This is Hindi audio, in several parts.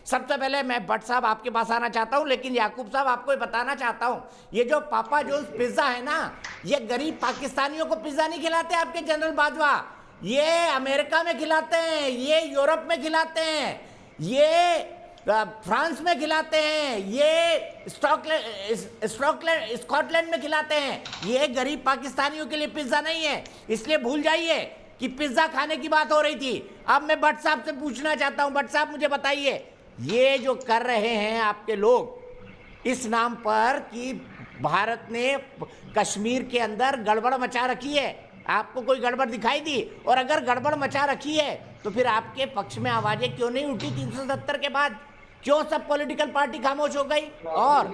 सबसे पहले मैं भट्ट साहब आपके पास आना चाहता हूं, लेकिन याकूब साहब आपको ये बताना चाहता हूं, ये जो पापा जोन्स पिज्जा है ना, ये गरीब पाकिस्तानियों को पिज्जा नहीं खिलाते आपके जनरल बाजवा, ये अमेरिका में खिलाते हैं, ये यूरोप में खिलाते हैं, ये फ्रांस में खिलाते हैं, ये स्कॉटलैंड में खिलाते हैं। ये गरीब पाकिस्तानियों के लिए पिज्जा नहीं है, इसलिए भूल जाइए कि पिज्जा खाने की बात हो रही थी। अब मैं भट्ट साहब से पूछना चाहता हूं, भट्ट साहब मुझे बताइए, ये जो कर रहे हैं आपके लोग इस नाम पर कि भारत ने कश्मीर के अंदर गड़बड़ मचा रखी है, आपको कोई गड़बड़ दिखाई दी? और अगर गड़बड़ मचा रखी है तो फिर आपके पक्ष में आवाजें क्यों नहीं उठी 370 के बाद? क्यों सब पॉलिटिकल पार्टी खामोश हो गई? और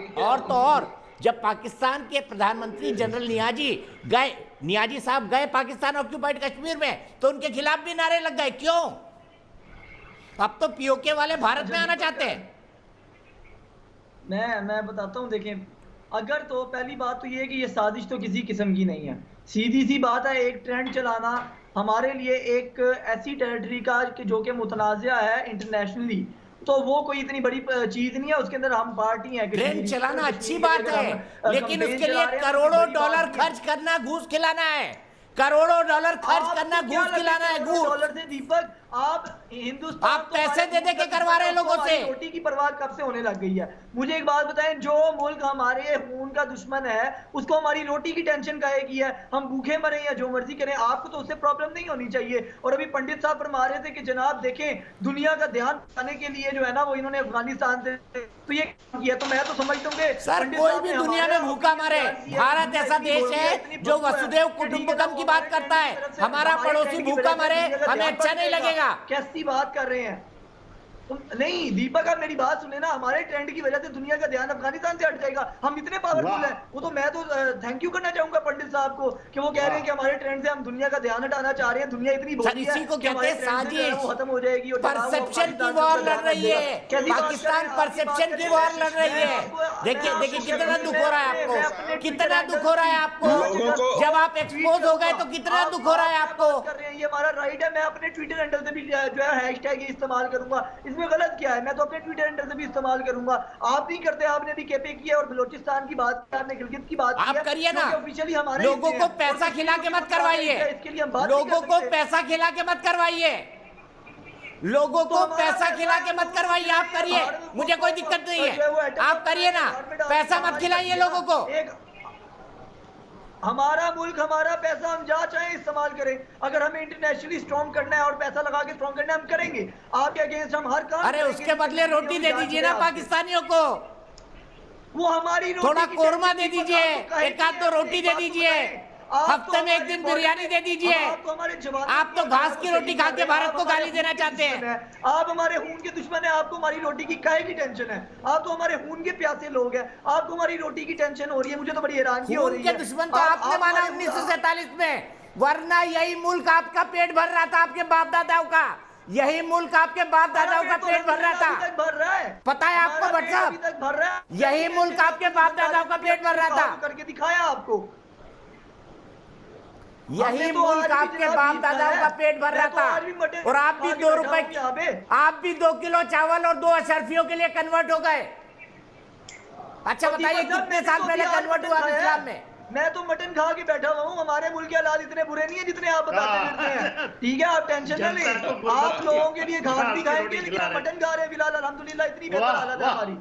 जब पाकिस्तान के प्रधानमंत्री जनरल नियाजी साहब गए पाकिस्तान ऑक्यूपाइड कश्मीर में, तो उनके खिलाफ भी नारे लग गए। क्यों? अब तो पीओके वाले भारत में आना चाहते हैं। मैं बताता हूं, देखें, अगर तो पहली बात तो ये है कि ये साजिश तो किसी किस्म की नहीं है, सीधी सी बात है। एक ट्रेंड चलाना हमारे लिए एक ऐसी टेरिटरी का जो कि मुतनाज़ा है इंटरनेशनली, तो वो कोई इतनी बड़ी चीज नहीं है, उसके अंदर हम पार्टी हैं। ट्रेंड चलाना अच्छी बात है, लेकिन उसके लिए करोड़ों डॉलर खर्च करना, घूस खिलाना है, करोड़ों डॉलर खर्च करना, घूस खिलाना है। घूस डॉलर से दीपक, आप हिंदुस्तान, आप पैसे दे दे के करवा रहे हैं लोगों से। रोटी की परवाह कब से होने लग गई है? मुझे एक बात बताएं, जो मुल्क हमारे खून का दुश्मन है उसको हमारी रोटी की टेंशन काहे की है? हम भूखे मरे या जो मर्जी करें, आपको तो उससे प्रॉब्लम नहीं होनी चाहिए। और अभी पंडित साहब फरमा रहे थे कि जनाब देखें, दुनिया का ध्यान पाने के लिए जो है ना वो इन्होंने अफगानिस्तान से तो ये किया, तो मैं तो समझता हूँ कि सर कोई भी दुनिया में भूखा मरे, भारत ऐसा देश है जो वसुदेव कुटुंबकम की बात करता है। हमारा पड़ोसी भूखा मरे हमें अच्छा नहीं लगेगा। कैसी बात कर रहे हैं? नहीं दीपक, आप मेरी बात सुने ना, हमारे ट्रेंड की वजह से दुनिया का ध्यान अफगानिस्तान से हट जाएगा। हम इतने पावरफुल हैं। वो तो मैं तो थैंक यू करना चाहूंगा पंडित साहब को कि वो कह रहे हैं कि हमारे ट्रेंड से हम दुनिया का ध्यान हटाना चाह रहे हैं। दुनिया इतनी भोली है को कहते हैं साजिश, वो खत्म हो जाएगी और परसेप्शन की वॉर लड़ रही है, पाकिस्तान परसेप्शन की वॉर लड़ रही है। देखिए कितना दुख हो रहा है आपको, कितना दुख हो रहा है आपको, जब आप एक्सपोज हो गए तो कितना दुख हो रहा है आपको। ये हमारा राइट है, मैं अपने ट्विटर हैंडल से भी जो है हैशटैग इस्तेमाल करूंगा, इसमें गलत क्या है? मैं तो अपने ट्विटर हैंडल से भी इस्तेमाल करूंगा। आप नहीं करते, आपने भी केपे किया और बलूचिस्तान की बात की, आपने गिलगित की बात की, आप करिए ना। ऑफिशियली हमारे लोगों को पैसा खिला के मत करवाइए, इसके लिए हम बात लोगों को पैसा खिला के मत करवाइए, लोगों को पैसा खिला के मत करवाइए। आप करिए, मुझे कोई दिक्कत नहीं है, आप करिए ना, पैसा मत खिलाइए लोगों को। हमारा मुल्क, हमारा पैसा, हम जहाँ चाहें इस्तेमाल करें। अगर हमें इंटरनेशनली स्ट्रॉन्ग करना है और पैसा लगा के स्ट्रॉन्ग करना है, हम करेंगे। आपके अगेंस्ट हम हर काम। अरे उसके बदले रोटी दे दीजिए ना पाकिस्तानियों को, वो हमारी थोड़ा कोरमा दे दीजिए, एक आध तो रोटी दे दीजिए, हफ्ते में एक दिन बिरयानी दे दीजिए। आप तो घास की रोटी खा के भारत को गाली देना चाहते हैं। आप हमारे खून के दुश्मन है, आपको हमारी रोटी की काहे की टेंशन है? आप तो हमारे खून के प्यासे लोग हैं, आपको हमारी रोटी की टेंशन हो रही है। मुझे तो बड़ी हैरानी हो रही है। दुश्मन तो आपने माना 1947 में, वरना यही मुल्क आपका पेट भर रहा था, आपके बाप दादाओं का, यही मुल्क आपके बाप दादाओं का पेट भर रहा था। भर रहा है, पता है आपको भट्ट साहब? यही मुल्क आपके बाप दादाओं का पेट भर रहा था। करके दिखाया आपको, यही मुल्क आपके बाप दादाओं का पेट भर रहा था। और आप भी 2 रुपए, आप भी 2 किलो चावल और 2 अशरफियों के लिए कन्वर्ट हो गए। अच्छा बताइए, कितने साल पहले कन्वर्ट हुआ इस्लाम में? मैं तो मटन खा के बैठा हुआ हूँ। हमारे मुल्क के हालात इतने बुरे नहीं है जितने आप बताते रहते हैं, ठीक है? आप टेंशन ना लें, आप लोगों के लिए घास भी खाएंगे, लेकिन आप मटन खा रहे हैं फिलहाल। अल्हम्दुलिल्लाह इतनी बेहतर हालत है हमारी।